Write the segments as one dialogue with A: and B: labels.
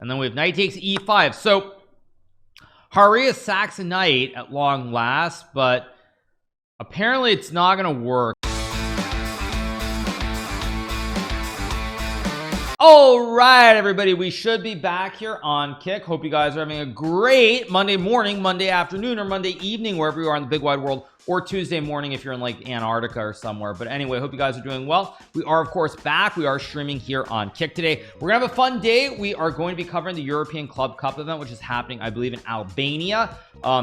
A: And then we have knight takes e5. So Haria sacks a knight at long last, but apparently it's not going to work. All right, everybody, we should be back here on Kick. Hope you guys are having a great Monday morning, Monday afternoon, or Monday evening, wherever you are in the big wide world, or Tuesday morning if you're in like Antarctica or somewhere. But anyway, hope you guys are doing well. We are, of course, back. We are streaming here on Kick today. We're gonna have a fun day. We are going to be covering the European Club Cup event, which is happening, I believe, in Albania,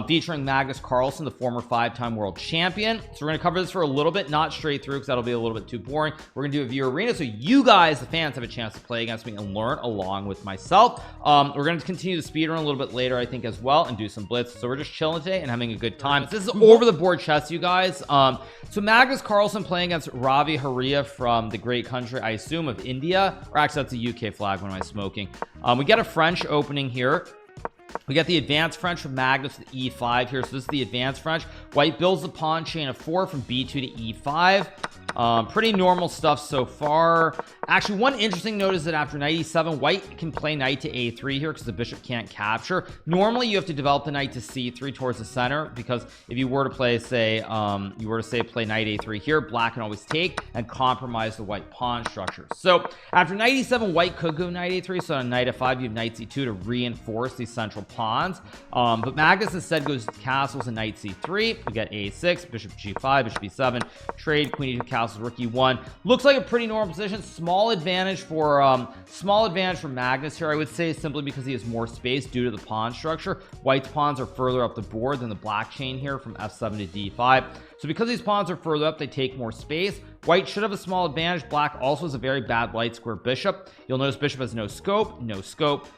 A: featuring Magnus Carlsen, the former 5-time world champion. So we're gonna cover this for a little bit, not straight through, because that'll be a little bit too boring. We're gonna do a viewer arena so you guys, the fans, have a chance to play against me and learn along with myself. We're going to continue the speedrun a little bit later, I think, as well, and do some blitz. So we're just chilling today and having a good time. This is over the board chess, you guys. So Magnus Carlsen playing against Ravi Haria from the great country, I assume, of India, or actually that's a UK flag. What am I smoking? We get a French opening here. We got the advanced French from Magnus to e5 here. So this is the advanced French. White builds the pawn chain of 4 from b2 to e5. Pretty normal stuff so far. Actually, one interesting note is that after knight e7, white can play knight to a3 here because the bishop can't capture. Normally you have to develop the knight to c3 towards the center, because if you were to play, say play knight a3 here, black can always take and compromise the white pawn structure. So after knight e7, white could go knight a3. So on knight f5 you have knight c2 to reinforce these central pawns, but Magnus instead goes castles and knight c3. We get a6, bishop g5, bishop e7, trade, queen e2 castles, rook e1. Looks like a pretty normal position. Small advantage for Magnus here, I would say, simply because he has more space due to the pawn structure. White's pawns are further up the board than the black chain here from f7 to d5. So because these pawns are further up, they take more space. White should have a small advantage. Black also has a very bad light square bishop. You'll notice bishop has no scope.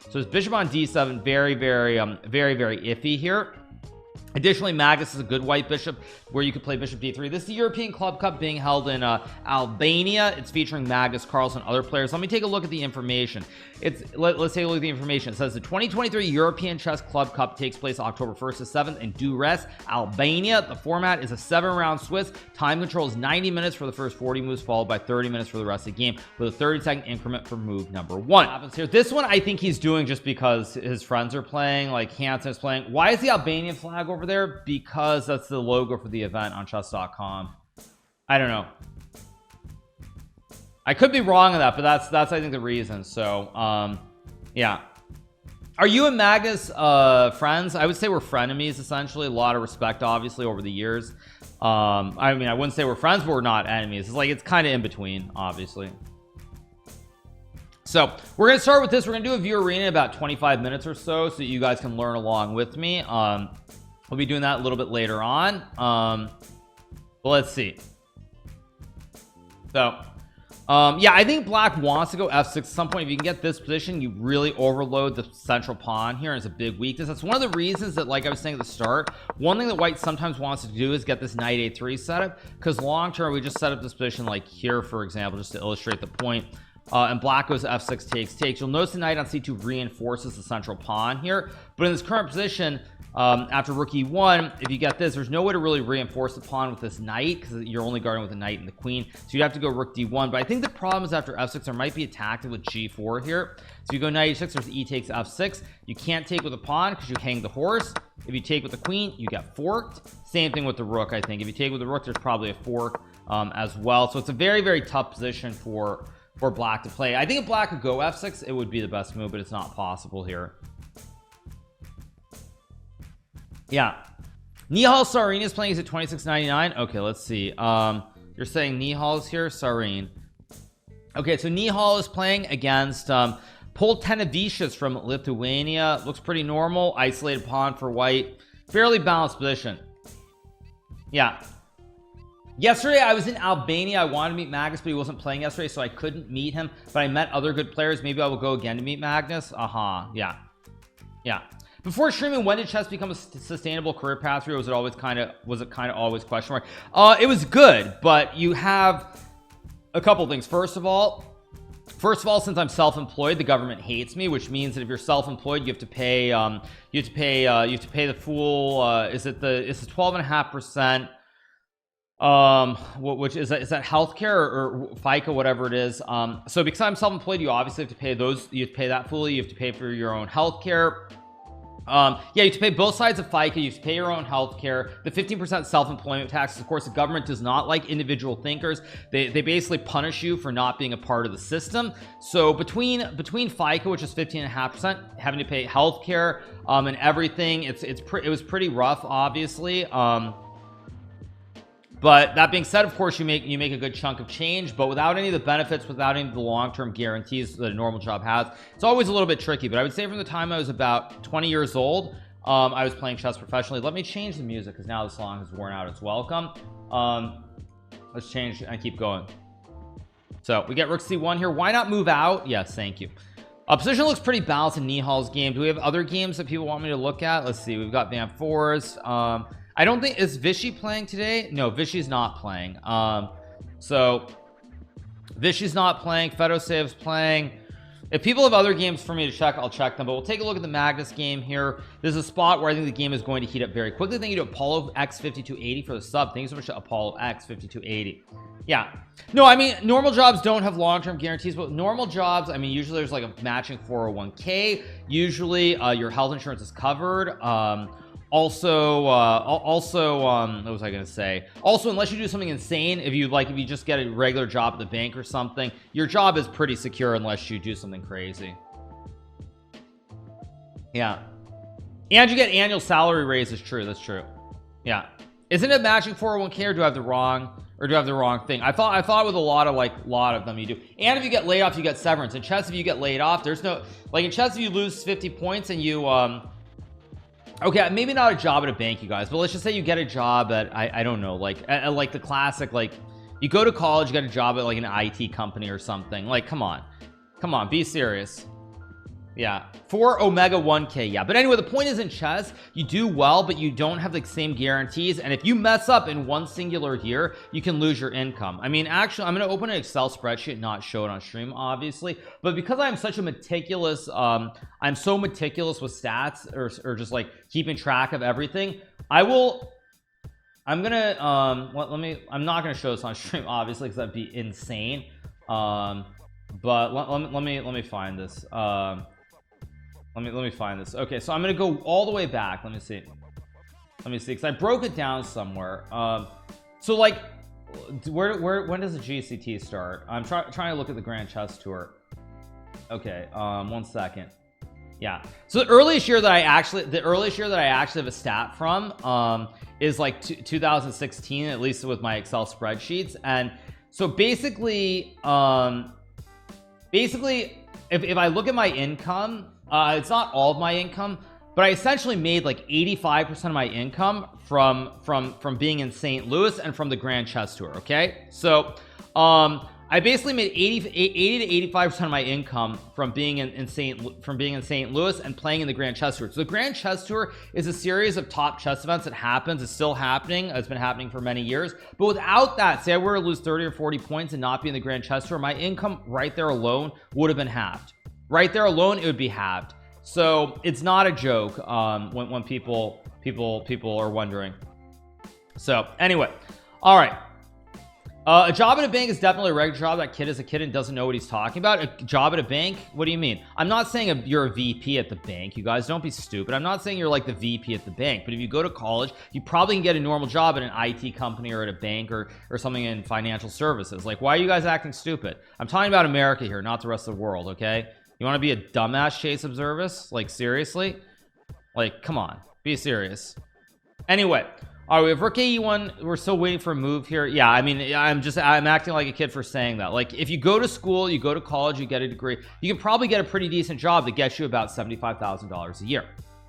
A: So his bishop on d7, very iffy here. Additionally, Magnus is a good white bishop where you could play bishop d3. This is the European Club Cup being held in Albania. It's featuring Magnus Carlsen and other players. Let me take a look at the information. Let's take a look at the information. It says the 2023 European Chess Club Cup takes place October 1st to 7th in Durrës, Albania. The format is a 7-round Swiss. Time control is 90 minutes for the first 40 moves, followed by 30 minutes for the rest of the game, with a 30-second increment for move number 1. Happens here. This one I think he's doing just because his friends are playing, like Hansen is playing. Why is the Albanian flag over there? Because that's the logo for the event on chess.com. I don't know. I could be wrong on that, but that's I think the reason. So yeah, are you and Magnus friends? I would say we're frenemies, essentially. A lot of respect, obviously, over the years. I mean, I wouldn't say we're friends, but we're not enemies. It's like, it's kind of in between, obviously. So we're gonna start with this. We're gonna do a view arena in about 25 minutes or so that you guys can learn along with me. We'll be doing that a little bit later on. But let's see. So yeah, I think black wants to go f6 at some point. If you can get this position, you really overload the central pawn here, and it's a big weakness. That's one of the reasons that, like I was saying at the start, one thing that white sometimes wants to do is get this knight a3 setup, because long term we just set up this position like here, for example, just to illustrate the point. And black goes f6 takes. You'll notice the knight on c2 reinforces the central pawn here, but in this current position, after rook e1, if you get this, there's no way to really reinforce the pawn with this knight, because you're only guarding with the knight and the queen, so you'd have to go rook d1. But I think the problem is after f6 there might be a tactic with g4 here. So you go knight e6, there's e takes f6. You can't take with a pawn because you hang the horse. If you take with the queen, you get forked. Same thing with the rook. I think if you take with the rook, there's probably a fork as well. So it's a very tough position for black to play. I think if black could go f6, it would be the best move, but it's not possible here. Yeah, Nihal Sarin is playing. Is at 26.99? Okay, let's see. You're saying Nihal's here, Sarin. Okay, so Nihal is playing against Poltenavicius from Lithuania. Looks pretty normal. Isolated pawn for white. Fairly balanced position. Yeah. Yesterday I was in Albania. I wanted to meet Magnus, but he wasn't playing yesterday, so I couldn't meet him. But I met other good players. Maybe I will go again to meet Magnus. Yeah. Before streaming, when did chess become a sustainable career path for you? Was it always question mark? It was good, but you have a couple things. First of all, since I'm self-employed, the government hates me, which means that if you're self-employed, you have to pay the full it's 12.5% which is that healthcare or FICA, whatever it is. So because I'm self-employed, you obviously have to pay those. You have to pay that fully. You have to pay for your own healthcare. Yeah, you have to pay both sides of FICA. You have to pay your own healthcare. The 15% self-employment tax. Of course, the government does not like individual thinkers. They basically punish you for not being a part of the system. So between FICA, which is 15.5%, having to pay healthcare and everything, it was pretty rough, obviously. But that being said, of course, you make a good chunk of change, but without any of the benefits, without any of the long-term guarantees that a normal job has, it's always a little bit tricky. But I would say from the time I was about 20 years old, I was playing chess professionally. Let me change the music because now the song has worn out its welcome. Let's change and keep going. So we get rook c1 here. Why not move out? Yes, thank you. Position looks pretty balanced in Nihal's game. Do we have other games that people want me to look at? Let's see. We've got Van Forest. I don't think, is Vichy playing today? No, Vichy's not playing. So Vichy's not playing. Fedosev's playing. If people have other games for me to check, I'll check them, but we'll take a look at the Magnus game here. This is a spot where I think the game is going to heat up very quickly. Thank you to Apollo X5280 for the sub. Thank you so much to Apollo X5280. Yeah, no, I mean, normal jobs don't have long-term guarantees, but normal jobs, I mean, usually there's like a matching 401k. Usually your health insurance is covered. Also what was I gonna say? Also, unless you do something insane, if you just get a regular job at the bank or something, your job is pretty secure unless you do something crazy. Yeah, and you get annual salary raises. True, that's true. Yeah, isn't it matching 401k, or do I have the wrong thing? I thought with a lot of them you do. And if you get laid off, you get severance. In chess, if you get laid off, there's no, like in chess, if you lose 50 points and you okay, maybe not a job at a bank, you guys, but let's just say you get a job at I don't know, like like the classic, like you go to college, you get a job at like an IT company or something. Like, come on, be serious. Yeah, for Omega 1k. Yeah, but anyway, the point is, in chess you do well, but you don't have the same guarantees, and if you mess up in one singular year, you can lose your income. I mean, actually, I'm going to open an Excel spreadsheet, not show it on stream, obviously, but because I'm such a meticulous I'm so meticulous with stats or just like keeping track of everything, I'm gonna I'm not gonna show this on stream, obviously, because that'd be insane. But let me find this. Let me find this. Okay, so I'm gonna go all the way back. Let me see, because I broke it down somewhere. So like, when does the GCT start? I'm trying to look at the Grand Chess Tour. Okay, 1 second. Yeah, so the earliest year that I actually have a stat from is like 2016, at least with my Excel spreadsheets. And so basically if I look at my income, it's not all of my income, but I essentially made like 85% of my income from being in St. Louis and from the Grand Chess Tour. Okay, so I basically made 80 to 85% of my income from being in St. Louis and playing in the Grand Chess Tour. So the Grand Chess Tour is a series of top chess events that happens. It's still happening. It's been happening for many years. But without that, say I were to lose 30 or 40 points and not be in the Grand Chess Tour, my income right there alone would have been halved. Right there alone, it would be halved. So it's not a joke when people are wondering. So anyway, all right. A job at a bank is definitely a regular job. That kid is a kid and doesn't know what he's talking about. A job at a bank? What do you mean? I'm not saying you're a VP at the bank. You guys, don't be stupid. I'm not saying you're like the VP at the bank, but if you go to college, you probably can get a normal job at an IT company or at a bank or something in financial services. Like, why are you guys acting stupid? I'm talking about America here, not the rest of the world. Okay, you want to be a dumbass chase of service? Like, seriously? Like, come on, be serious. Anyway, all right, we have rook e1. We're still waiting for a move here. Yeah, I mean, I'm acting like a kid for saying that. Like, if you go to school, you go to college, you get a degree, you can probably get a pretty decent job that gets you about $75,000 a year.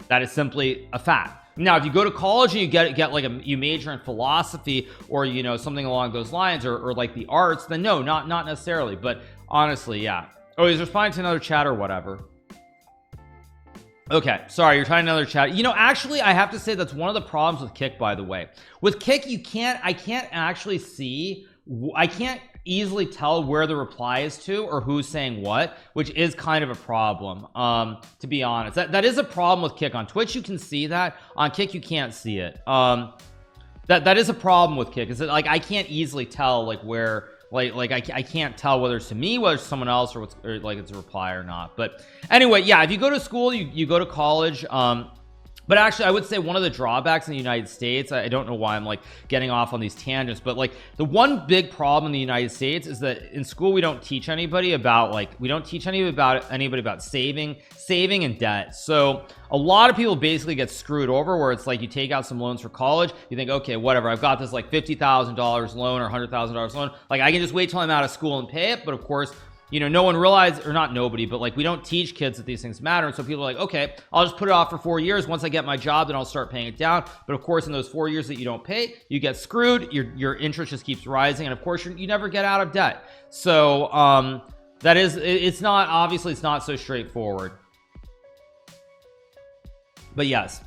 A: That is simply a fact. Now, if you go to college and you get like you major in philosophy or, you know, something along those lines, or like the arts, then no, not necessarily. But honestly, yeah. Oh, he's responding to another chat or whatever. Okay, sorry, you're trying another chat. You know, actually, I have to say that's one of the problems with Kick, by the way. With Kick, I can't actually see, I can't easily tell where the reply is to or who's saying what, which is kind of a problem, to be honest. That is a problem with Kick. On Twitch, you can see that. On Kick, you can't see it. that is a problem with kick, is that like I can't easily tell like where I can't tell whether it's to me, whether it's someone else, or what's, or like it's a reply or not. But anyway, yeah, if you go to school, you go to college, but actually I would say one of the drawbacks in the United States, I don't know why I'm like getting off on these tangents, but like the one big problem in the United States is that in school we don't teach anybody about anybody about saving and debt. So a lot of people basically get screwed over, where it's like you take out some loans for college, you think, okay, whatever, I've got this like $50,000 loan or $100,000 loan, like I can just wait till I'm out of school and pay it. But of course, you know, no one realized, or not nobody, but like we don't teach kids that these things matter. And so people are like, okay, I'll just put it off for 4 years. Once I get my job, then I'll start paying it down. But of course, in those 4 years that you don't pay, you get screwed. Your interest just keeps rising, and of course you never get out of debt. So that is, it's not, obviously it's not so straightforward, but yes.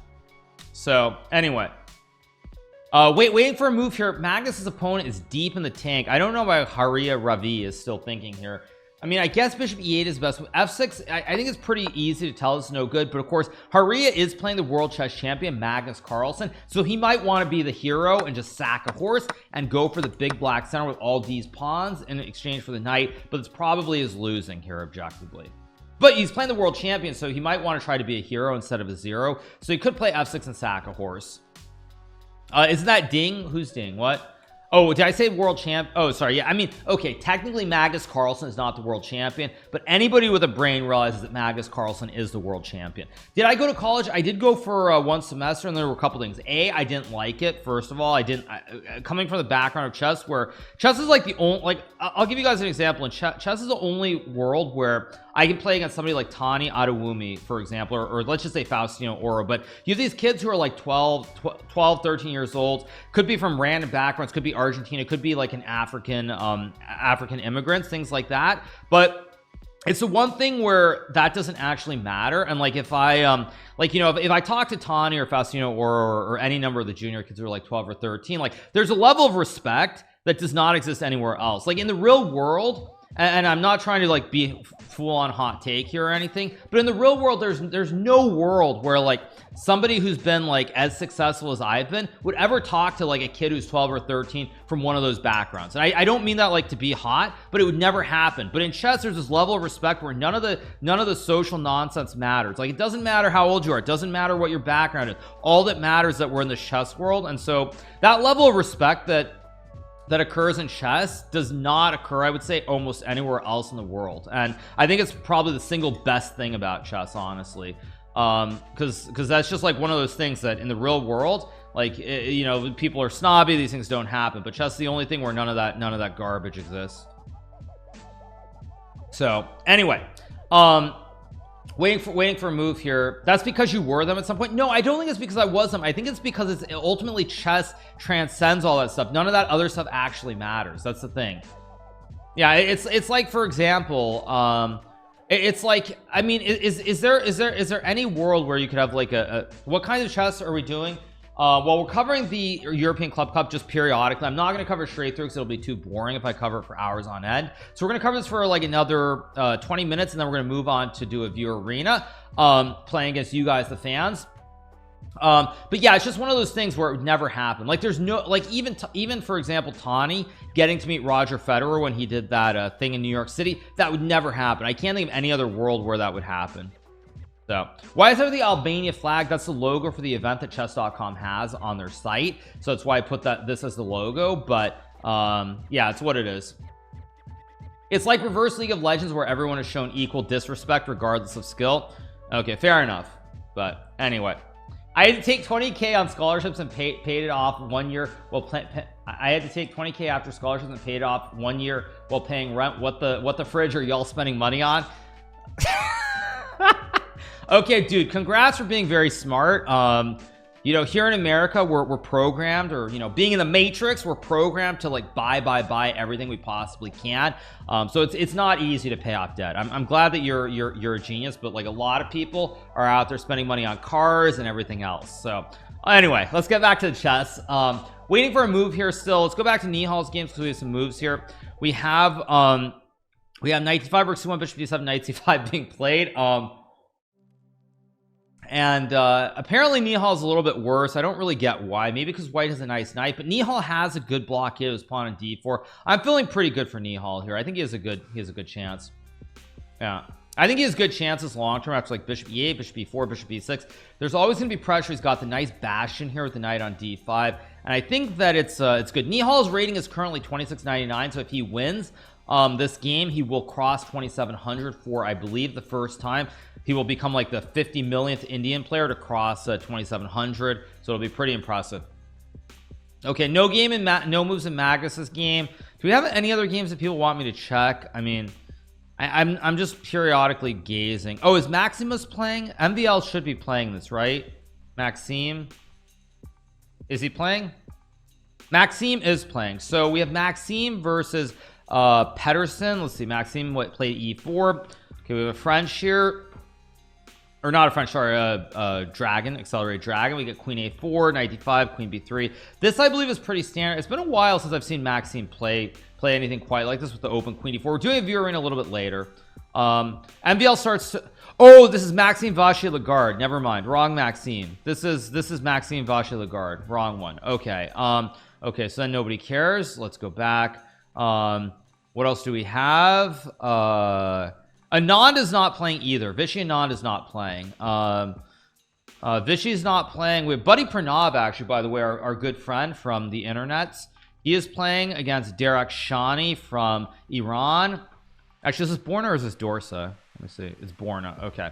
A: So anyway, waiting for a move here. Magnus's opponent is deep in the tank. I don't know why Haria Ravi is still thinking here. I mean, I guess bishop e8 is best. F6, I think it's pretty easy to tell it's no good, but of course Haria is playing the world chess champion Magnus Carlsen, so he might want to be the hero and just sack a horse and go for the big black center with all these pawns in exchange for the knight. But it's probably is losing here objectively, but he's playing the world champion, so he might want to try to be a hero instead of a zero. So he could play f6 and sack a horse. Isn't that Ding? Who's Ding? What? Oh, did I say world champ? Oh, sorry. Yeah, I mean, okay, technically Magnus Carlsen is not the world champion, but anybody with a brain realizes that Magnus Carlsen is the world champion. Did I go to college? I did go for one semester, and there were a couple things. I didn't like it. First of all, coming from the background of chess, where chess is like the only, like, I'll give you guys an example. In chess is the only world where I can play against somebody like Tani Adewumi, for example, or let's just say Faustino Oro. But you have these kids who are like 12, 13 years old, could be from random backgrounds, could be Argentina, could be like an African immigrants, things like that. But it's the one thing where that doesn't actually matter. And like if I like, you know, if I talk to Tani or Faustino Oro or any number of the junior kids who are like 12 or 13, like there's a level of respect that does not exist anywhere else. Like in the real world, and I'm not trying to like be full on hot take here or anything, but in the real world, there's no world where like somebody who's been like as successful as I've been would ever talk to like a kid who's 12 or 13 from one of those backgrounds. And I don't mean that like to be hot, but it would never happen. But in chess, there's this level of respect where none of the social nonsense matters. Like it doesn't matter how old you are, it doesn't matter what your background is. All that matters is that we're in the chess world. And so that level of respect that occurs in chess does not occur, I would say, almost anywhere else in the world. And I think it's probably the single best thing about chess, honestly, because that's just like one of those things that in the real world, like, you know, people are snobby, these things don't happen, but chess is the only thing where none of that garbage exists. So anyway, waiting for a move here. That's because you were them at some point. No, I don't think it's because I was them. I think it's because it's ultimately chess transcends all that stuff. None of that other stuff actually matters. That's the thing. Yeah, it's like, for example, it's like, I mean, is there any world where you could have like what kind of chess are we doing? Well, we're covering the European Club Cup just periodically. I'm not going to cover straight through because it'll be too boring if I cover it for hours on end. So we're going to cover this for like another 20 minutes, and then we're going to move on to do a viewer arena, playing against you guys, the fans. But yeah, it's just one of those things where it would never happen. Like there's no, like even for example, Tani getting to meet Roger Federer when he did that thing in New York City, that would never happen. I can't think of any other world where that would happen. So why is there the Albania flag? That's the logo for the event that chess.com has on their site, so that's why I put this as the logo. But yeah, it's what it is. It's like reverse League of Legends where everyone is shown equal disrespect regardless of skill. Okay, fair enough. But anyway, I had to take 20k on scholarships and paid it off 1 year while I had to take 20k after scholarships and paid it off 1 year while paying rent. What the fridge are y'all spending money on? Okay, dude, congrats for being very smart. You know, here in America, we're programmed, or, you know, being in the Matrix, we're programmed to like buy everything we possibly can. So it's not easy to pay off debt. I'm glad that you're a genius, but like a lot of people are out there spending money on cars and everything else. So anyway, let's get back to the chess. Waiting for a move here still. Let's go back to Nihal's games because we have some moves here. We have knight d5 rook c1 bishop d7 knight c5 being played. And apparently Nihal's a little bit worse. I don't really get why. Maybe because white has a nice knight, but Nihal has a good blockade of his pawn on d4. I'm feeling pretty good for Nihal here. I think he has a good chance. Yeah, I think he has good chances long term after like bishop e8, bishop e4, bishop e6. There's always going to be pressure. He's got the nice bastion here with the knight on d5, and I think that it's good. Nihal's rating is currently 2699, so if he wins this game, he will cross 2700 for, I believe, the first time. He will become like the 50 millionth Indian player to cross 2700, so it'll be pretty impressive. Okay, no moves in Magnus's game. Do we have any other games that people want me to check? I mean, I'm just periodically gazing. Oh, is Maximus playing? MVL should be playing this, right? Maxime, is he playing? Maxime is playing. So we have Maxime versus Pedersen. Let's see, Maxime played e4. Okay, we have a French here, or not a French, sorry, dragon, accelerated dragon. We get queen a4, knight d5, queen b3. This, I believe, is pretty standard. It's been a while since I've seen Maxime play anything quite like this with the open queen d4. We're doing a view arena a little bit later. MVL starts to, oh, this is Maxime Vachier-Lagarde. Never mind, wrong Maxime. This is Maxime Vachier-Lagarde, wrong one. Okay, okay, so then nobody cares. Let's go back. What else do we have? Anand is not playing either. Vishy Anand is not playing. Vishy's not playing. We have Buddy Pranav, actually, by the way, our good friend from the internets. He is playing against Derek Shani from Iran. Actually, is this Borna or is this Dorsa? Let me see. It's Borna. Okay.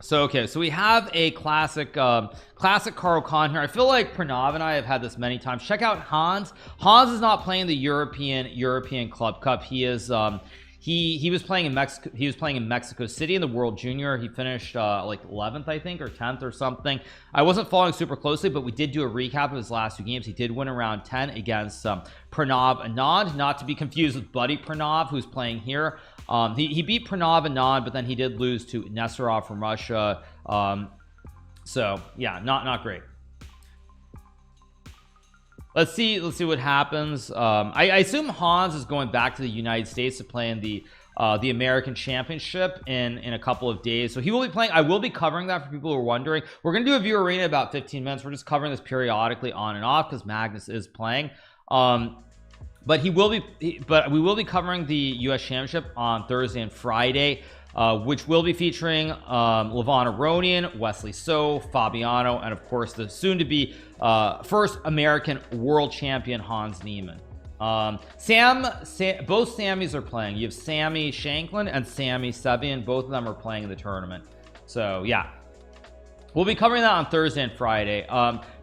A: So we have a classic Carl Khan here. I feel like Pranav and I have had this many times. Check out Hans. Hans is not playing the European Club Cup. He is he was playing in Mexico. He was playing in Mexico City in the World Junior. He finished like 11th, I think, or 10th or something. I wasn't following super closely, but we did do a recap of his last two games. He did win around 10 against Pranav Anand, not to be confused with Buddy Pranav, who's playing here. He beat Pranav Anand, but then he did lose to Nesterov from Russia. So yeah, not great. Let's see what happens. I assume Hans is going back to the United States to play in the American Championship in a couple of days, so he will be playing. I will be covering that for people who are wondering. We're gonna do a view arena in about 15 minutes. We're just covering this periodically on and off because Magnus is playing. But we will be covering the US Championship on Thursday and Friday, which will be featuring Levon Aronian, Wesley So, Fabiano, and of course the soon-to-be first American world champion Hans Niemann. Both Sammys are playing. You have Sammy Shanklin and Sammy Sebian. Both of them are playing in the tournament. So yeah, we'll be covering that on Thursday and Friday.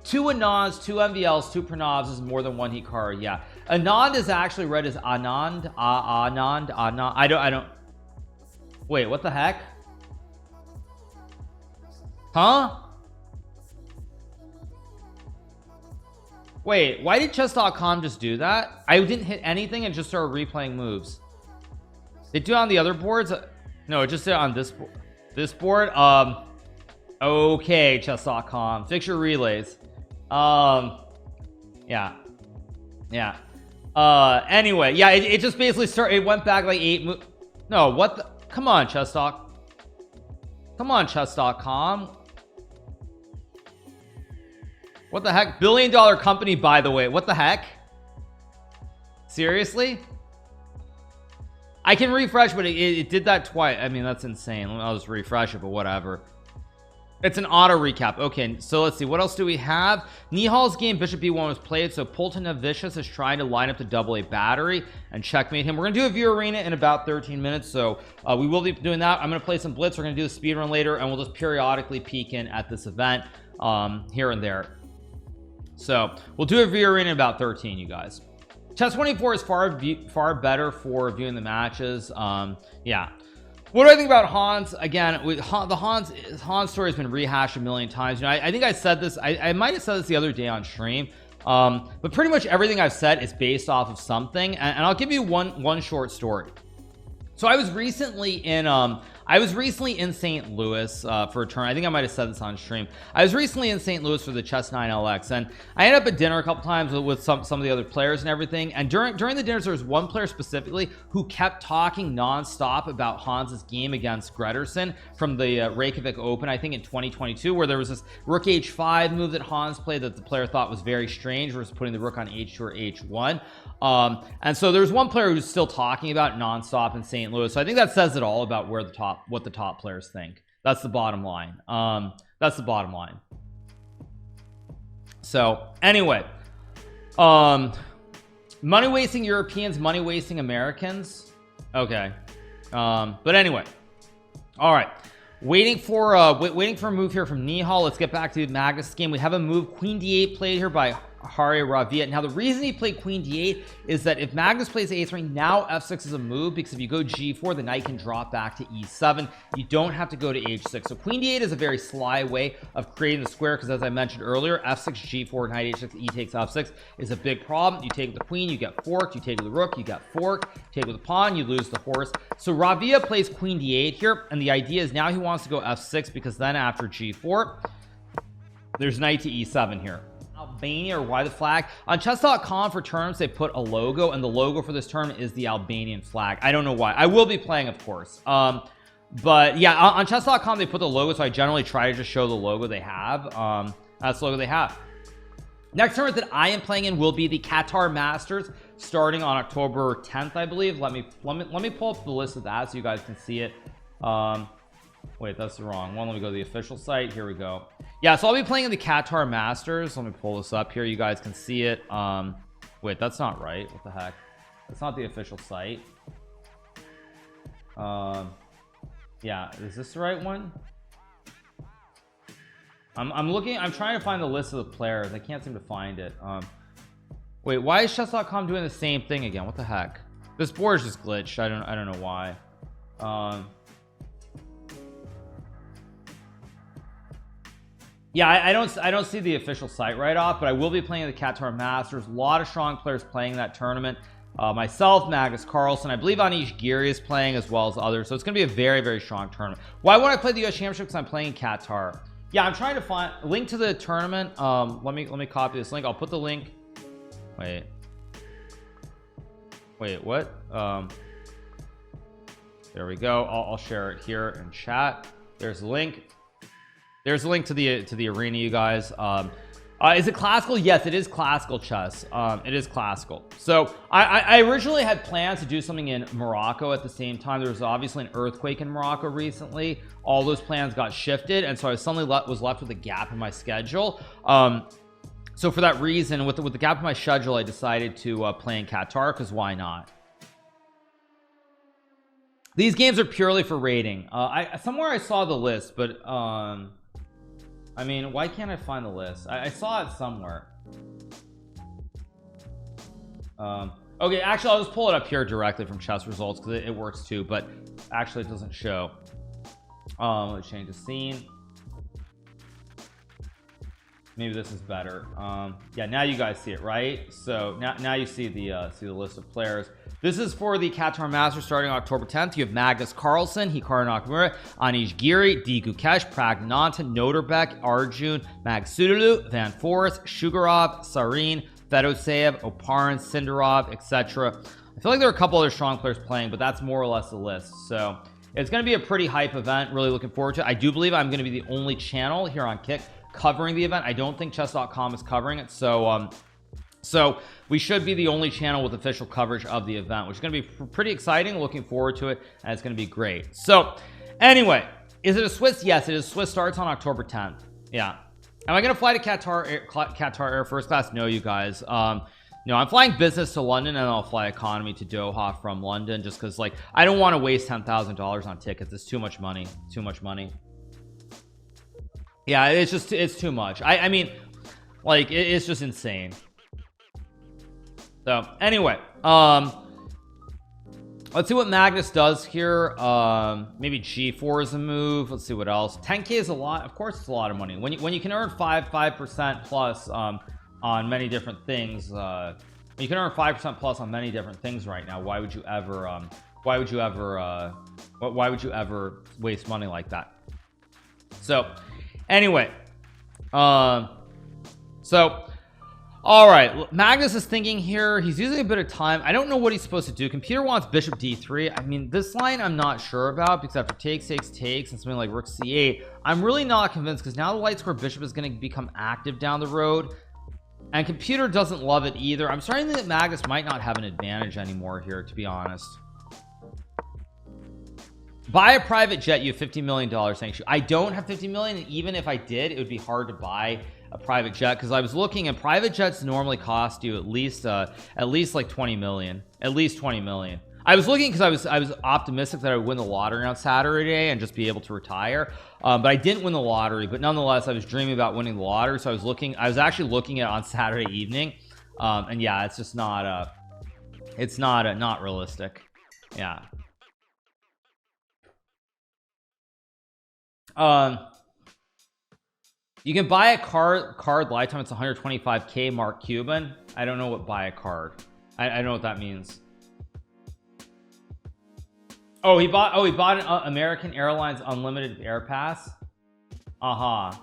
A: 2 Anands, 2 MVLs, 2 Pranavs is more than 1 Hikaru. Yeah, Anand is actually read as Anand. Anand. I don't. Wait, what the heck? Huh? Wait, why did chess.com just do that? I didn't hit anything and just started replaying moves. They do it on the other boards? No, it just did it on this board. Okay, chess.com. Fix your relays. Yeah. Anyway, yeah, it just basically started. It went back like 8 moves. No, what the? Come on, chess.com. What the heck? $1 billion company, by the way. What the heck? Seriously? I can refresh, but it did that twice. I mean, that's insane. I'll just refresh it, but whatever. It's an auto recap. Okay, so let's see. What else do we have? Nihal's game, bishop b1 was played. So Poltanavicius is trying to line up the double A battery and checkmate him. We're going to do a view arena in about 13 minutes. So we will be doing that. I'm going to play some blitz. We're going to do the speed run later, and we'll just periodically peek in at this event here and there. So we'll do a view arena in about 13, you guys. Chess 24 is far better for viewing the matches. Yeah. What do I think about Hans? Again, the Hans story has been rehashed a million times. You know, I think I said this. I might have said this the other day on stream. But pretty much everything I've said is based off of something. And I'll give you one short story. So I was recently in I was recently in St. Louis for a turn. I think I might have said this on stream. I was recently in St. Louis for the Chess 9 LX, and I ended up at dinner a couple times with some of the other players and everything. And during the dinners, there was one player specifically who kept talking nonstop about Hans's game against Grederson from the Reykjavik Open, I think in 2022, where there was this rook h5 move that Hans played that the player thought was very strange, versus putting the rook on h2 or h1. And so there's one player who's still talking about nonstop in St. Louis. So I think that says it all about what the top players think. That's the bottom line. That's the bottom line. So anyway, money wasting Europeans, money wasting Americans. Okay. But anyway, all right. Waiting for a move here from Nihal. Let's get back to Magnus' game. We have a move, Queen D8 played here by Hikaru. Now the reason he played Queen D8 is that if Magnus plays A3, now F6 is a move, because if you go G4, the knight can drop back to E7. You don't have to go to H6. So Queen D8 is a very sly way of creating the square, because as I mentioned earlier, F6, G4, knight H6, E takes F6 is a big problem. You take with the queen, you get forked. You take with the rook, you get forked. Take with the pawn, you lose the horse. So Ravia plays Queen D8 here, and the idea is now he wants to go F6, because then after G4, there's knight to E7 here. Albania, or why the flag? On chess.com for tournaments, they put a logo, and the logo for this tournament is the Albanian flag. I don't know why. I will be playing, of course. But yeah, on chess.com they put the logo, so I generally try to just show the logo they have. That's the logo they have. Next tournament that I am playing in will be the Qatar Masters, starting on October 10th, I believe. Let me pull up the list of that so you guys can see it. Wait, that's the wrong one. Let me go to the official site. Here we go. Yeah, so I'll be playing in the Qatar Masters. Let me pull this up here. You guys can see it. Wait, that's not right. What the heck? That's not the official site. Yeah, is this the right one? I'm looking. I'm trying to find the list of the players. I can't seem to find it. Wait, why is chess.com doing the same thing again? What the heck? This board is just glitched. I don't know why. Yeah, I don't see the official site right off, but I will be playing the Qatar Masters. A lot of strong players playing that tournament. Myself, Magnus, Carlsen, I believe Anish Giri is playing, as well as others. So it's going to be a very, very strong tournament. Why would I play the US Championship? Because I'm playing in Qatar. Yeah, I'm trying to find a link to the tournament. Let me copy this link. I'll put the link. Wait, what? There we go. I'll share it here in chat. There's a link. There's a link to the arena, you guys. Is it classical? Yes, it is classical chess. It is classical. So I originally had plans to do something in Morocco at the same time. There was obviously an earthquake in Morocco recently. All those plans got shifted, and so I suddenly was left with a gap in my schedule. So for that reason, with the gap in my schedule, I decided to play in Qatar, because why not? These games are purely for rating. Somewhere I saw the list, but I mean, why can't I find the list? I saw it somewhere. Okay, actually, I'll just pull it up here directly from chess results, because it works too, but actually it doesn't show. Let's change the scene. Maybe this is better. Yeah, now you guys see it, right? So now you see the list of players. This is for the Qatar Masters starting October 10th. You have Magnus Carlsen, Hikaru Nakamura, Anish Giri, D. Gukesh, Pragnanta, Noterbeck, Arjun, Magsudulu, Van Forest, Shugarov, Sarin, Fedoseev, Oparin, Sindarov, etc. I feel like there are a couple other strong players playing, but that's more or less the list. So it's going to be a pretty hype event. Really looking forward to it. I do believe I'm going to be the only channel here on Kick covering the event. I don't think chess.com is covering it, so we should be the only channel with official coverage of the event, which is going to be pretty exciting. Looking forward to it, and it's going to be great. So anyway, is it a Swiss? Yes, it is. Swiss starts on October 10th. Yeah. Am I going to fly to Qatar Air first class? No, you guys. No, I'm flying business to London, and I'll fly economy to Doha from London, just because, like, I don't want to waste $10,000 on tickets. It's too much money. Too much money. Yeah, it's too much. I mean, like, it's just insane. So anyway, let's see what Magnus does here. Maybe G4 is a move. Let's see what else. 10k is a lot. Of course, it's a lot of money when you can earn 5% plus on many different things. You can earn 5% plus on many different things right now. Why would you ever Why would you ever why would you ever waste money like that? So anyway, so all right, Magnus is thinking here. He's using a bit of time. I don't know what he's supposed to do. Computer wants bishop d3. I mean, this line I'm not sure about, because after takes and something like rook c8, I'm really not convinced, because now the light square bishop is going to become active down the road, and computer doesn't love it either. I'm starting to think that Magnus might not have an advantage anymore here, to be honest. Buy a private jet. You have $50 million. Thanks you. I don't have 50 million, and even if I did, it would be hard to buy a private jet, because I was looking, and private jets normally cost you at least like 20 million, at least 20 million. I was looking because I was optimistic that I would win the lottery on Saturday and just be able to retire, but I didn't win the lottery. But nonetheless, I was dreaming about winning the lottery, so I was actually looking at it on Saturday evening, and yeah, it's just not not realistic. Yeah. You can buy a card lifetime. It's 125k. Mark Cuban. I don't know what buy a card. I don't know what that means. Oh, he bought an American Airlines unlimited air pass. That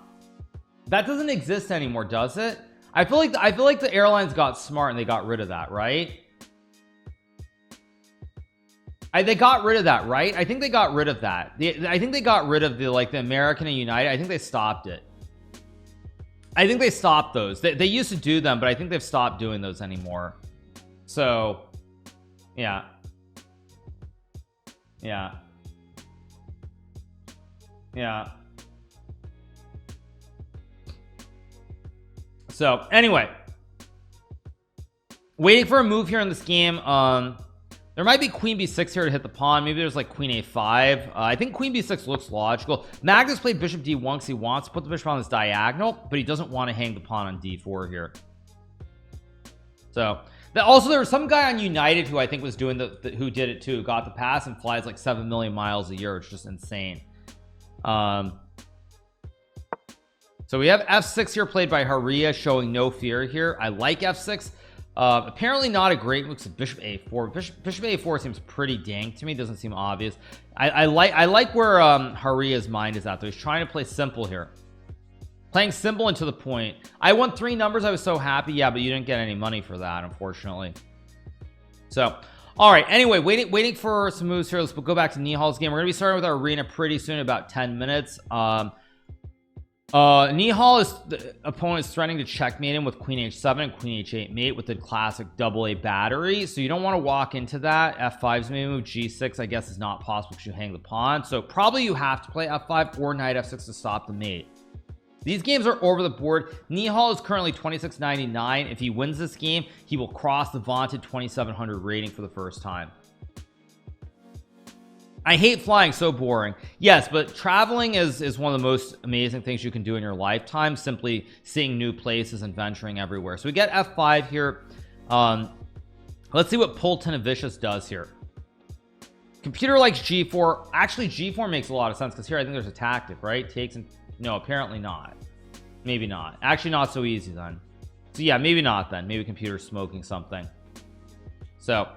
A: doesn't exist anymore, does it? I feel like the airlines got smart and they got rid of that, right? They got rid of that, right? I think they got rid of that. I think they got rid of the American and United. I think they stopped it. I think they stopped those. They used to do them, but I think they've stopped doing those anymore. So yeah. So anyway, waiting for a move here in this game. There might be queen b6 here to hit the pawn. Maybe there's like queen a5. I think queen b6 looks logical. Magnus played bishop d1 because he wants to put the bishop on this diagonal, but he doesn't want to hang the pawn on d4 here. So also there was some guy on United who I think was doing who did it too, got the pass and flies like 7 million miles a year. It's just insane. So we have f6 here played by Haria, showing no fear here. I like f6. Apparently not a great move. Bishop a4. Bishop a4 seems pretty dank to me. Doesn't seem obvious. I like where Haria's mind is at though. He's trying to play simple here, playing simple and to the point. I won 3 numbers. I was so happy. Yeah, but you didn't get any money for that, unfortunately. So all right, anyway, waiting for some moves here. Let's go back to Nihal's game. We're gonna be starting with our arena pretty soon, about 10 minutes. Nihal is the opponent is threatening to checkmate him with queen h7 and queen h8 mate with the classic AA battery, so you don't want to walk into that. f5's maybe move. G6 I guess is not possible because you hang the pawn, so probably you have to play f5 or knight f6 to stop the mate. These games are over the board. Nihal is currently 26.99. If he wins this game, he will cross the vaunted 2700 rating for the first time. I hate flying, so boring. Yes, but traveling is one of the most amazing things you can do in your lifetime, simply seeing new places and venturing everywhere. So we get f5 here. Let's see what Poltonovicius does here. Computer likes g4. Actually, g4 makes a lot of sense because here I think there's a tactic, right? Takes and no, apparently not. Maybe not. Actually, not so easy then. So yeah, maybe not then. Maybe computer's smoking something. So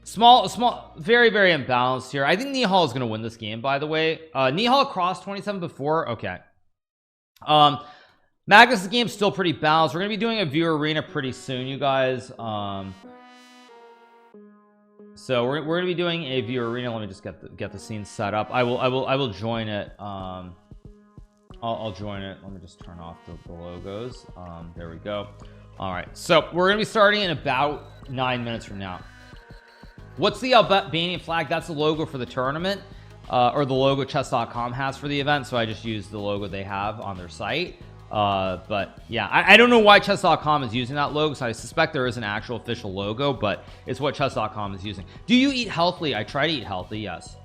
A: small, very imbalanced here. I think Nihal is going to win this game, by the way. Nihal crossed 27 before. Okay. Magnus' game still pretty balanced. We're going to be doing a viewer arena pretty soon, you guys. So we're going to be doing a viewer arena. Let me just get the scene set up. I will join it. I'll join it. Let me just turn off the logos. There we go. All right, so we're going to be starting in about 9 minutes from now. What's the Albanian flag? That's the logo for the tournament, or the logo chess.com has for the event, so I just used the logo they have on their site. But yeah, I don't know why chess.com is using that logo, so I suspect there is an actual official logo, but it's what chess.com is using. Do you eat healthily? I try to eat healthy, yes.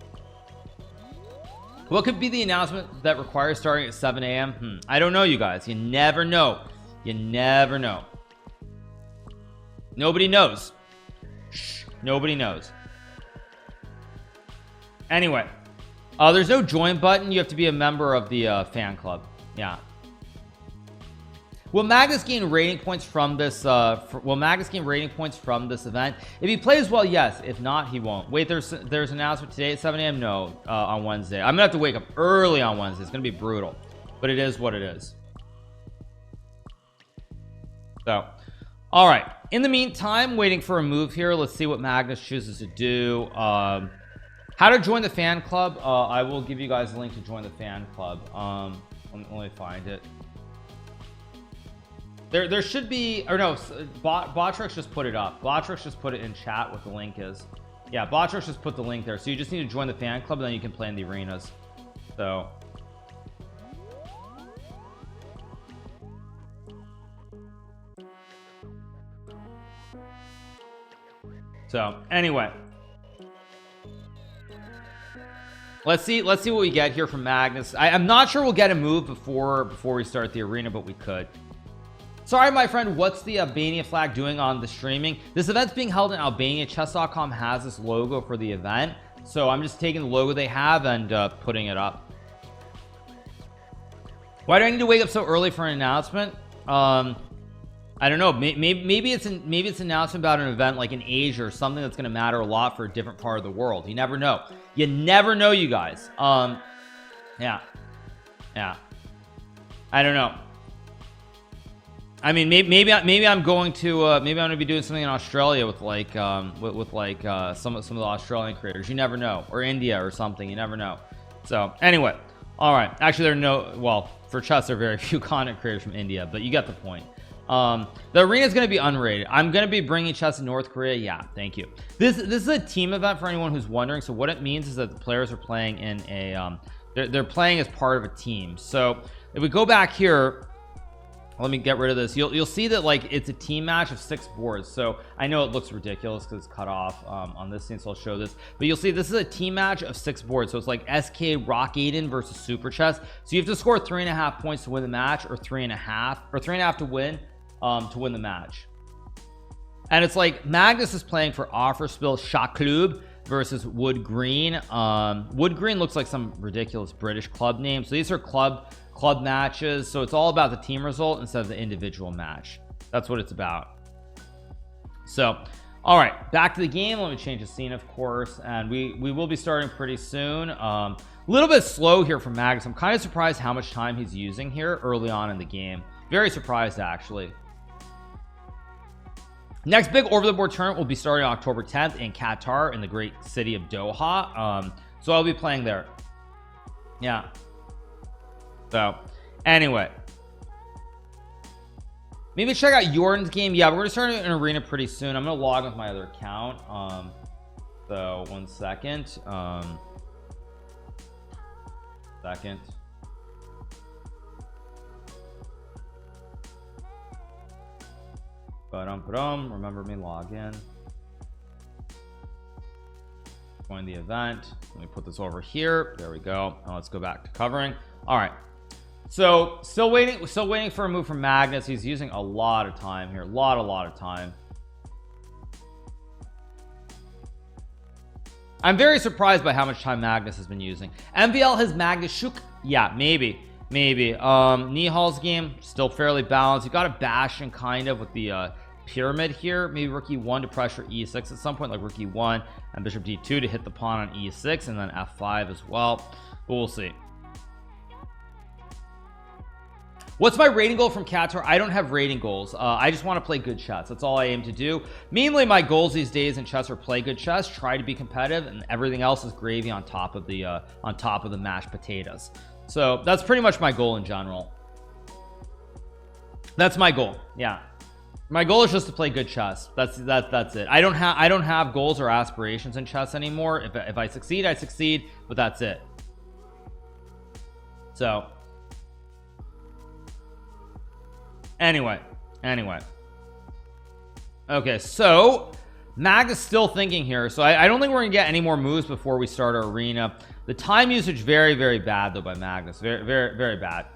A: What could be the announcement that requires starting at 7 a.m.? I don't know, you guys. You never know. You never know. Nobody knows. Shh. Nobody knows. Anyway, there's no join button. You have to be a member of the fan club. Yeah. will Magnus gain rating points from this will Magnus gain rating points from this event? If he plays well, yes. If not, he won't. Wait, there's an announcement today at 7 a.m. No, on Wednesday. I'm gonna have to wake up early on Wednesday. It's gonna be brutal, but it is what it is. So all right, in the meantime, waiting for a move here. Let's see what Magnus chooses to do. How to join the fan club. I will give you guys a link to join the fan club. Let me find it. There should be, or no, Botrix just put it up. Botrix just put it in chat what the link is. Yeah, Botrix just put the link there. So you just need to join the fan club and then you can play in the arenas. So anyway, let's see what we get here from Magnus. I'm not sure we'll get a move before we start the arena, but we could. Sorry, my friend, what's the Albania flag doing on the streaming? This event's being held in Albania. Chess.com has this logo for the event, so I'm just taking the logo they have and putting it up. Why do I need to wake up so early for an announcement? I don't know. Maybe it's an announcement about an event like in Asia or something that's going to matter a lot for a different part of the world. You never know. You never know, you guys. Yeah. I don't know. I mean, maybe I'm going to maybe I'm gonna be doing something in Australia with like some of the Australian creators. You never know, or India or something. You never know. So anyway, all right. Actually, for chess, there are very few content creators from India, but you get the point. The arena is going to be unrated. I'm going to be bringing chess in North Korea. Yeah, thank you. This is a team event for anyone who's wondering. So what it means is that the players are playing in a they're playing as part of a team. So if we go back here, let me get rid of this. You'll see that like it's a team match of 6 boards. So I know it looks ridiculous because it's cut off on this thing, so I'll show this, but you'll see this is a team match of 6 boards. So it's like SK Rock Aiden versus Super Chess. So you have to score 3.5 points to win the match, or 3.5 to win the match. And it's like Magnus is playing for Offerspill Shaklub versus Wood Green. Wood Green looks like some ridiculous British club name. So these are club matches. So it's all about the team result instead of the individual match. That's what it's about. So all right, back to the game. Let me change the scene, of course, and we will be starting pretty soon. A little bit slow here from Magnus. I'm kind of surprised how much time he's using here early on in the game. Very surprised, actually. Next big over the board tournament will be starting October 10th in Qatar, in the great city of Doha. So I'll be playing there. Yeah. So anyway, maybe check out Jordan's game. Yeah, we're gonna start an arena pretty soon. I'm gonna log in with my other account. So 1 second. Second. Remember me, log in, join the event. Let me put this over here. There we go. Now let's go back to covering. All right, so still waiting for a move from Magnus. He's using a lot of time here, a lot of time. I'm very surprised by how much time Magnus has been using. MVL has Magnus shook. Yeah, maybe Nihal's game still fairly balanced. You got a Bastion kind of with the pyramid here. Maybe rook e1 to pressure e6 at some point, like rook e1 and bishop d2 to hit the pawn on e6, and then f5 as well. But we'll see. What's my rating goal from Qatar? I don't have rating goals. I just want to play good chess. That's all I aim to do. Mainly my goals these days in chess are play good chess, try to be competitive, and everything else is gravy on top of the mashed potatoes. So that's pretty much my goal in general. That's my goal. Yeah, my goal is just to play good chess. That's it. I don't have goals or aspirations in chess anymore. If I succeed, I succeed, but that's it. So anyway, okay, so Magnus still thinking here. So I don't think we're gonna get any more moves before we start our arena. The time usage very bad though by Magnus. Very bad.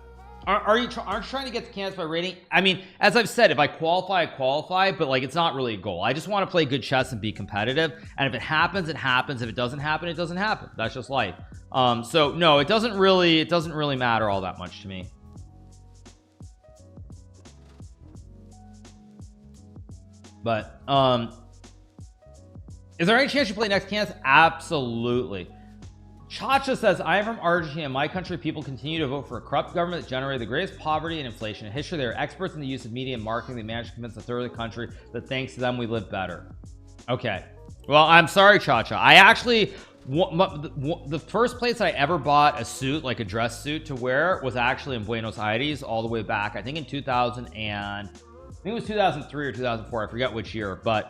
A: Aren't you trying to get the candidates by rating? I mean, as I've said, if I qualify, I qualify, but like it's not really a goal. I just want to play good chess and be competitive, and if it happens, it happens. If it doesn't happen, it doesn't happen. That's just life. So no, it doesn't really matter all that much to me. But is there any chance you play next Kansas? Absolutely. Chacha says, I am from Argentina. In my country, people continue to vote for a corrupt government that generated the greatest poverty and inflation in history. They are experts in the use of media and marketing. They managed to convince a third of the country that thanks to them we live better. Okay, well, I'm sorry, Chacha. I actually, the first place I ever bought a suit, like a dress suit to wear, was actually in Buenos Aires all the way back, I think in 2000 and I think it was 2003 or 2004. I forget which year, but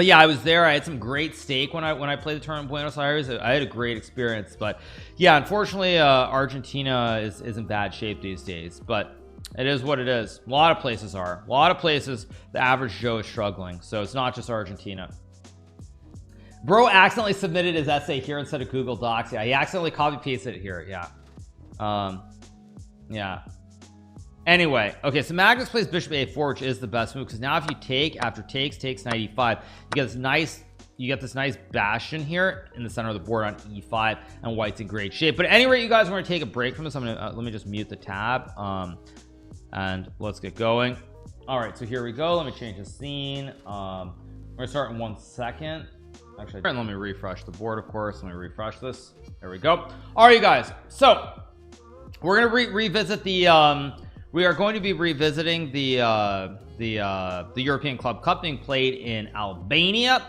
A: yeah, I was there. I had some great steak when I played the tournament in Buenos Aires. I had a great experience, but yeah, unfortunately, Argentina is in bad shape these days, but it is what it is. A lot of places are. A lot of places, the average Joe is struggling, so it's not just Argentina. Bro accidentally submitted his essay here instead of Google Docs. Yeah, he accidentally copy pasted it here. Yeah. Yeah. Anyway, okay, so Magnus plays bishop a4, which is the best move, because now if you take after takes knight e5, you get this nice bastion here in the center of the board on e5, and white's in great shape. But anyway, you guys want to take a break from this, I'm gonna let me just mute the tab, and let's get going. All right, so here we go. Let me change the scene. We're gonna start in 1 second. Actually, let me refresh the board, of course. Let me refresh this. There we go. All right, you guys, so we're gonna revisit the we are going to be revisiting the European Club Cup being played in Albania.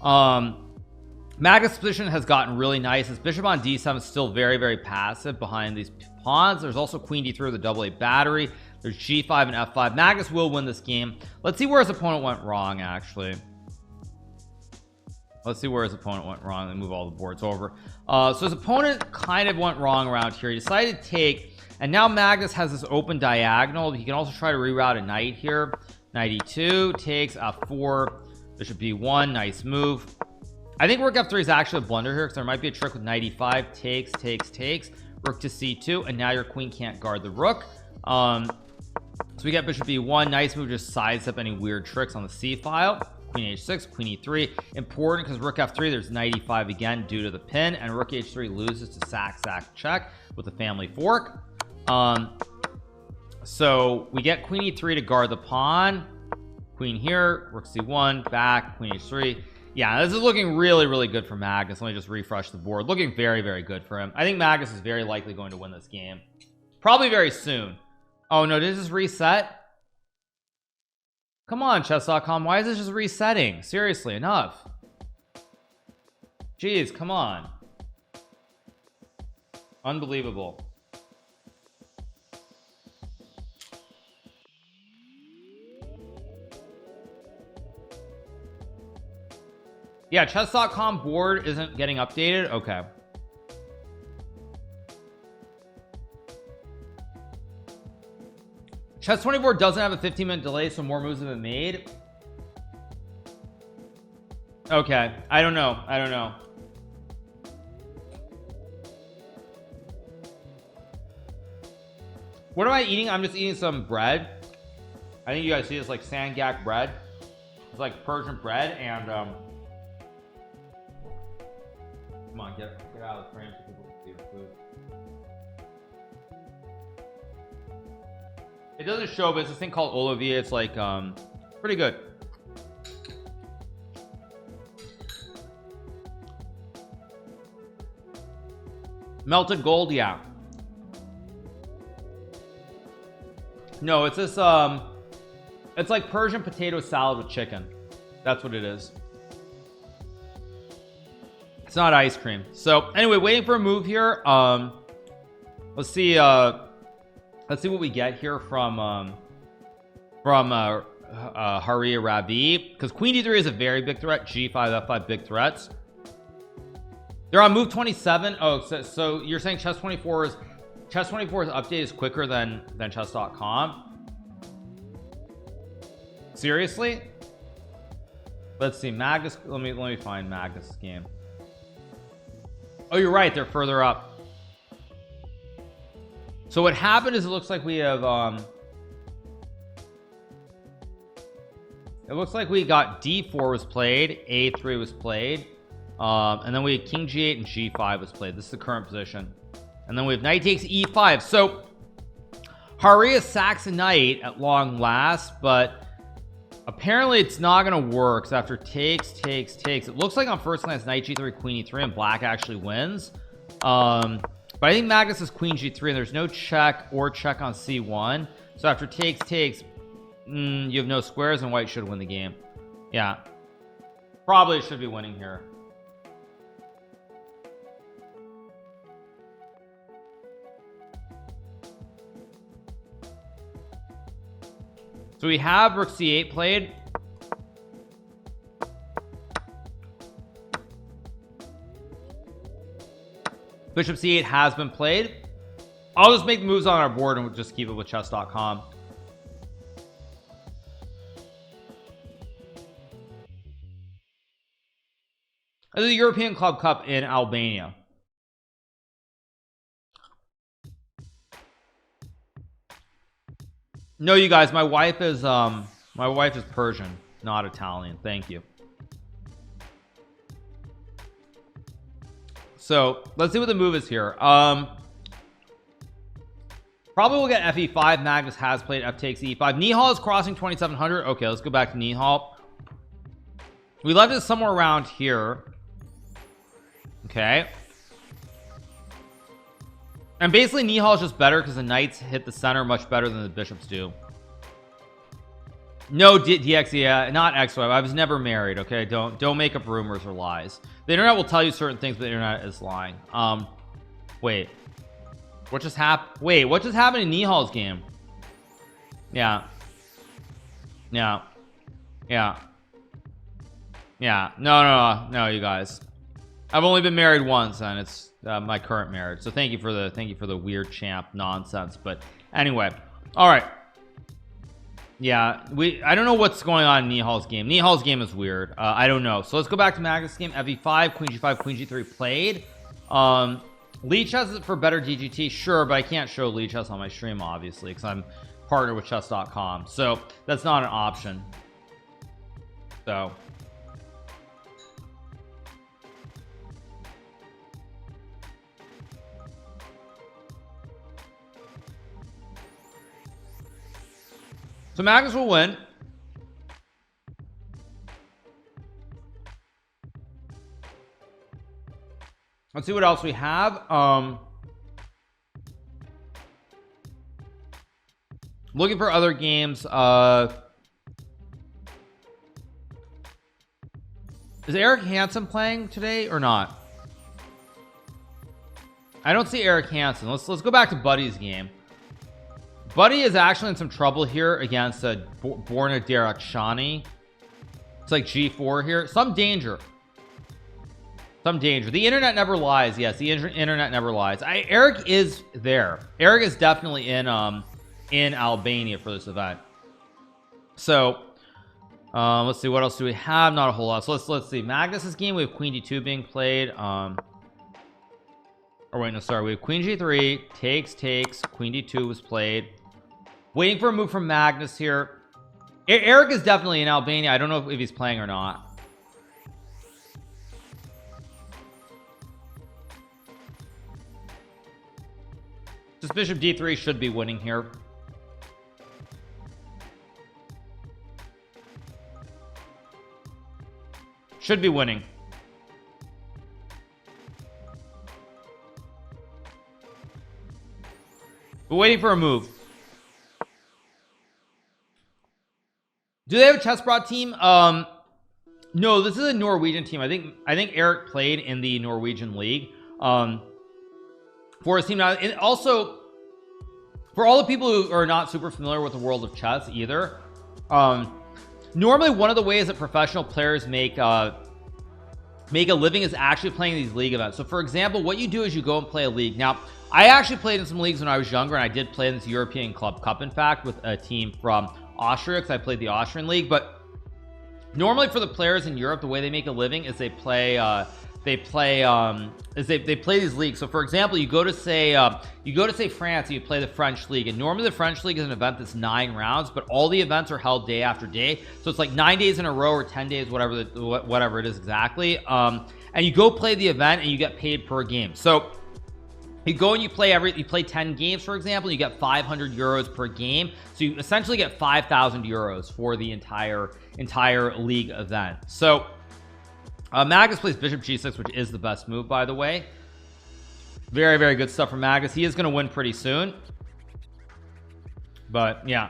A: Magnus' position has gotten really nice. His bishop on d7 is still very, very passive behind these pawns. There's also queen d3 with a double A battery. There's g5 and f5. Magnus will win this game. Let's see where his opponent went wrong, actually. Let's see where his opponent went wrong. Let me move all the boards over. So his opponent kind of went wrong around here. He decided to take, and now Magnus has this open diagonal. He can also try to reroute a knight here. Knight e2 takes f4, bishop b1. Nice move. I think rook f3 is actually a blunder here, because there might be a trick with knight e5. Takes rook to c2, and now your queen can't guard the rook. So we get bishop b1. Nice move, just sidestep any weird tricks on the c file. Queen h6, queen e3, important because rook f3, there's knight e5 again due to the pin, and rook h3 loses to sack check with the family fork. So we get queen e3 to guard the pawn, queen here, rook c1, back, queen h3. Yeah, this is looking really, really good for Magnus. Let me just refresh the board. Looking very, very good for him. I think Magnus is very likely going to win this game, probably very soon. Oh no, did this reset? Come on, chess.com. Why is this just resetting? Seriously, enough. Jeez, come on. Unbelievable. Yeah, chess.com board isn't getting updated. Okay. Chess24 doesn't have a 15-minute delay, so more moves have been made. Okay, I don't know. What am I eating? I'm just eating some bread. I think you guys see this, like sangak bread. It's like Persian bread, and come on, get out of the frame so people can see the food. It doesn't show, but it's this thing called Olivia. It's like pretty good. Melted gold, yeah. No, it's this it's like Persian potato salad with chicken. That's what it is. It's not ice cream. So anyway, waiting for a move here. Let's see what we get here from Haria Rabi, because queen d3 is a very big threat. g5 f5 big threats. They're on move 27. Oh, so you're saying chess24's update is quicker than chess.com? Seriously? Let's see. Magnus, let me find Magnus' game. Oh, you're right, they're further up. So what happened is, it looks like we have it looks like we got d4 was played, a3 was played, and then we had king g8 and g5 was played. This is the current position, and then we have knight takes e5. So Haria sacks a knight at long last, but Apparently it's not gonna work. So after takes, it looks like on first glance knight g3, queen e3, and black actually wins. But I think Magnus is queen g3, and there's no check or check on c1. So after takes, you have no squares, and white should win the game. Yeah, probably should be winning here. So we have rook c8 played. Bishop c8 has been played. I'll just make moves on our board and we'll just keep it with chess.com. This is the European Club Cup in Albania. No, you guys, my wife is Persian, not Italian. Thank you. So let's see what the move is here. Probably we'll get fe5. Magnus has played f takes e5. Nihal is crossing 2700. Okay, let's go back to Nihal. We left it somewhere around here. Okay. And basically Nihal is just better because the knights hit the center much better than the bishops do. No, DX, yeah, not ex-wife. I was never married. Okay, don't make up rumors or lies. The internet will tell you certain things, but the internet is lying. Wait, what just happened? Wait, what just happened in Nihal's game? Yeah, no, you guys. I've only been married once, and it's my current marriage. So thank you for the weird champ nonsense. But anyway, all right. Yeah, I don't know what's going on in Nihal's game. Nihal's game is weird. I don't know. So let's go back to Magnus' game. fe5, queen g5, queen g3 played. Lead chess is for better DGT, sure, but I can't show lead chess on my stream obviously because I'm partnered with chess.com. So that's not an option. So Magnus will win. Let's see what else we have. Looking for other games. Is Eric Hansen playing today or not? I don't see Eric Hansen. Let's go back to Buddy's game. Buddy is actually in some trouble here against Borna Derakshani. It's like g4 here. Some danger. The internet never lies. Yes, the internet never lies. Eric is there. Eric is definitely in Albania for this event. So let's see, what else do we have? Not a whole lot. So let's see. Magnus's game, we have queen d2 being played. Or wait, no, sorry. We have queen g3, takes, queen d2 was played. Waiting for a move from Magnus here. Eric is definitely in Albania. I don't know if he's playing or not. Just bishop d3 should be winning here. Should be winning. We're waiting for a move. Do they have a chessbrot team? No, this is a Norwegian team. I think Eric played in the Norwegian league for his team now. And also for all the people who are not super familiar with the world of chess either, normally one of the ways that professional players make a living is actually playing these league events. So for example, what you do is you go and play a league. Now I actually played in some leagues when I was younger, and I did play in this European Club Cup in fact with a team from Austria because I played the Austrian league. But normally for the players in Europe, the way they make a living is they play these leagues. So for example, you go to say France and you play the French league, and normally the French league is an event that's 9 rounds, but all the events are held day after day, so it's like 9 days in a row or 10 days, whatever it is exactly. And you go play the event and you get paid per game. So You go and you play 10 games, for example, you get 500 euros per game, so you essentially get 5,000 euros for the entire league event. So Magnus plays bishop g6, which is the best move, by the way. Very, very good stuff from Magnus. He is going to win pretty soon, but yeah.